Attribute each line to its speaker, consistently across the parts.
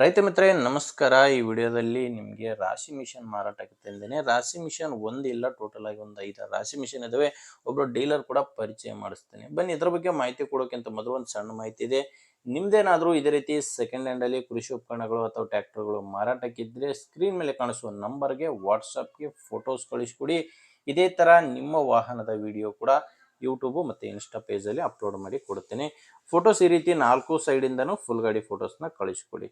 Speaker 1: ರೈತ ಮಿತ್ರರೇ ನಮಸ್ಕಾರ. ಈ ವಿಡಿಯೋದಲ್ಲಿ ನಿಮಗೆ ರಾಶಿ ಮಿಷನ್ ಮಾರಾಟಕ್ಕೆ ತಂದಿದ್ದೇನೆ. ರಾಶಿ ಮಿಷನ್ ಒಂದಿಲ್ಲ, ಟೋಟಲ್ ಆಗಿ ಒಂದು 5 ರಾಶಿ ಮಿಷನ್ ಇದಾವೆ. ಒಬ್ಬರು ಡೀಲರ್ ಕೂಡ ಪರಿಚಯ ಮಾಡಿಸ್ತೇನೆ. ಬನ್ನಿ ಇದ್ರ ಬಗ್ಗೆ ಮಾಹಿತಿ ಕೊಡೋಕ್ಕಿಂತ ಮೊದಲು ಒಂದು ಸಣ್ಣ ಮಾಹಿತಿ ಇದೆ. ನಿಮ್ದೇನಾದರೂ ಇದೇ ರೀತಿ ಸೆಕೆಂಡ್ ಹ್ಯಾಂಡ್ ಅಲ್ಲಿ ಕೃಷಿ ಉಪಕರಣಗಳು ಅಥವಾ ಟ್ರ್ಯಾಕ್ಟರ್ಗಳು ಮಾರಾಟಕ್ಕಿದ್ರೆ ಸ್ಕ್ರೀನ್ ಮೇಲೆ ಕಾಣಿಸುವ ನಂಬರ್ಗೆ ವಾಟ್ಸಪ್ಗೆ ಫೋಟೋಸ್ ಕಳಿಸ್ಕೊಡಿ. ಇದೇ ತರ ನಿಮ್ಮ ವಾಹನದ ವಿಡಿಯೋ ಕೂಡ ಯೂಟ್ಯೂಬ್ ಮತ್ತು ಇನ್ಸ್ಟಾ ಪೇಜಲ್ಲಿ ಅಪ್ಲೋಡ್ ಮಾಡಿ ಕೊಡುತ್ತೇನೆ. ಫೋಟೋಸ್ ಈ ರೀತಿ 4 ಸೈಡಿಂದನೂ ಫುಲ್ ಗಾಡಿ ಫೋಟೋಸ್ನ ಕಳಿಸ್ಕೊಡಿ.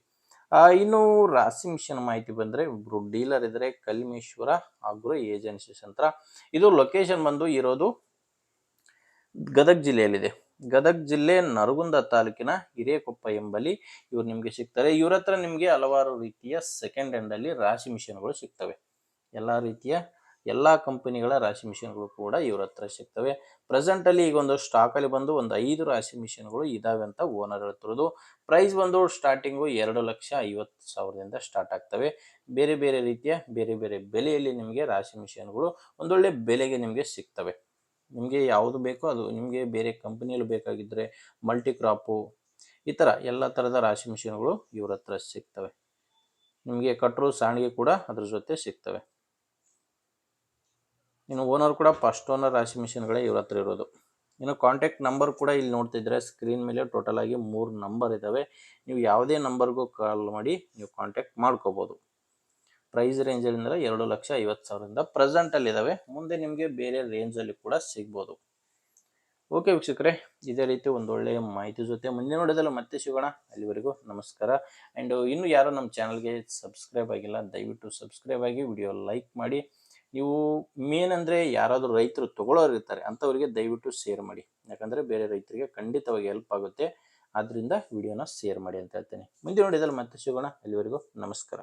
Speaker 1: ಇನ್ನು ರಾಶಿ ಮಿಷನ್ ಮಾಹಿತಿ ಬಂದರೆ ಒಬ್ರು ಡೀಲರ್ ಇದ್ದಾರೆ, ಕಲ್ಮೇಶ್ವರ ಆಗ್ರೋ ಏಜೆನ್ಸೀಸ್ ಅಂತ. ಇದು ಲೊಕೇಶನ್ ಬಂದು ಇರೋದು ಗದಗ ಜಿಲ್ಲೆಯಲ್ಲಿದೆ. ಗದಗ ಜಿಲ್ಲೆ ನರಗುಂದ ತಾಲೂಕಿನ ಹಿರೇಕೊಪ್ಪ ಎಂಬಲ್ಲಿ ಇವ್ರು ನಿಮಗೆ ಸಿಗ್ತಾರೆ. ಇವ್ರ ಹತ್ರ ನಿಮಗೆ ಹಲವಾರು ರೀತಿಯ ಸೆಕೆಂಡ್ ಹ್ಯಾಂಡ್ ಅಲ್ಲಿ ರಾಶಿ ಮಿಷನ್ಗಳು ಸಿಗ್ತವೆ. ಎಲ್ಲ ರೀತಿಯ ಎಲ್ಲ ಕಂಪನಿಗಳ ರಾಶಿ ಮಿಷನ್ಗಳು ಕೂಡ ಇವ್ರ ಹತ್ರ ಸಿಗ್ತವೆ. ಪ್ರೆಸೆಂಟ್ ಅಲ್ಲಿ ಈಗ ಒಂದು ಸ್ಟಾಕ್ ಅಲ್ಲಿ ಬಂದು ಒಂದು 5 ರಾಶಿ ಮಿಷನ್ಗಳು ಇದಾವೆ ಅಂತ ಓನರ್ ಹೇಳ್ತಿರೋದು. ಪ್ರೈಸ್ ಬಂದು ಸ್ಟಾರ್ಟಿಂಗು 2,50,000ದಿಂದ ಸ್ಟಾರ್ಟ್ ಆಗ್ತವೆ. ಬೇರೆ ಬೇರೆ ರೀತಿಯ ಬೇರೆ ಬೇರೆ ಬೆಲೆಯಲ್ಲಿ ನಿಮಗೆ ರಾಶಿ ಮಿಷನ್ಗಳು ಒಂದೊಳ್ಳೆ ಬೆಲೆಗೆ ನಿಮಗೆ ಸಿಗ್ತವೆ. ನಿಮಗೆ ಯಾವುದು ಬೇಕೋ ಅದು, ನಿಮಗೆ ಬೇರೆ ಕಂಪನಿಯಲ್ಲಿ ಬೇಕಾಗಿದ್ದರೆ ಮಲ್ಟಿ ಕ್ರಾಪು ಈ ಥರ ಎಲ್ಲ ಥರದ ರಾಶಿ ಮಿಷನ್ಗಳು ಇವ್ರ ಹತ್ರ ಸಿಗ್ತವೆ. ನಿಮಗೆ ಕಟ್ರು ಸಾಣಿಗೆ ಕೂಡ ಅದ್ರ ಜೊತೆ ಸಿಗ್ತವೆ. ಇನ್ನು ಓನರ್ ಕೂಡ ಫಸ್ಟ್ ಓನರ್ ರಾಶಿ ಮಿಷನ್ಗಳೇ ಇವ್ರ ಹತ್ರ ಇರೋದು. ಇನ್ನು ಕಾಂಟ್ಯಾಕ್ಟ್ ನಂಬರ್ ಕೂಡ ಇಲ್ಲಿ ನೋಡ್ತಿದ್ರೆ ಸ್ಕ್ರೀನ್ ಮೇಲೆ ಟೋಟಲ್ ಆಗಿ 3 ನಂಬರ್ ಇದ್ದಾವೆ. ನೀವು ಯಾವುದೇ ನಂಬರ್ಗೂ ಕಾಲ್ ಮಾಡಿ ನೀವು ಕಾಂಟ್ಯಾಕ್ಟ್ ಮಾಡ್ಕೋಬೋದು. ಪ್ರೈಸ್ ರೇಂಜಲ್ಲಿಂದ 2,50,000ದಿಂದ ಪ್ರೆಸೆಂಟಲ್ಲಿ ಇದ್ದಾವೆ. ಮುಂದೆ ನಿಮಗೆ ಬೇರೆ ರೇಂಜಲ್ಲಿ ಕೂಡ ಸಿಗ್ಬೋದು. ಓಕೆ ವೀಕ್ಷಕರೇ, ಇದೇ ರೀತಿ ಒಂದೊಳ್ಳೆಯ ಮಾಹಿತಿ ಜೊತೆ ಮುಂದಿನ ವಿಡಿಯೋದಲ್ಲಿ ಮತ್ತೆ ಸಿಗೋಣ. ಅಲ್ಲಿವರೆಗೂ ನಮಸ್ಕಾರ. ಆ್ಯಂಡ್ ಇನ್ನೂ ಯಾರು ನಮ್ಮ ಚಾನಲ್ಗೆ ಸಬ್ಸ್ಕ್ರೈಬ್ ಆಗಿಲ್ಲ, ದಯವಿಟ್ಟು ಸಬ್ಸ್ಕ್ರೈಬ್ ಆಗಿ ವಿಡಿಯೋ ಲೈಕ್ ಮಾಡಿ. ನೀವು ಮೇನ್ ಅಂದರೆ ಯಾರಾದರೂ ರೈತರು ತೊಗೊಳ್ಳೋರು ಇರ್ತಾರೆ ಅಂಥವರಿಗೆ ದಯವಿಟ್ಟು ಶೇರ್ ಮಾಡಿ. ಯಾಕಂದರೆ ಬೇರೆ ರೈತರಿಗೆ ಖಂಡಿತವಾಗಿ ಹೆಲ್ಪ್ ಆಗುತ್ತೆ. ಆದ್ದರಿಂದ ವಿಡಿಯೋನ ಶೇರ್ ಮಾಡಿ ಅಂತ ಹೇಳ್ತೇನೆ. ಮುಂದಿನ ವಿಡಿಯೋದಲ್ಲಿ ಮತ್ತೆ ಸಿಗೋಣ. ಅಲ್ಲಿವರೆಗೂ ನಮಸ್ಕಾರ.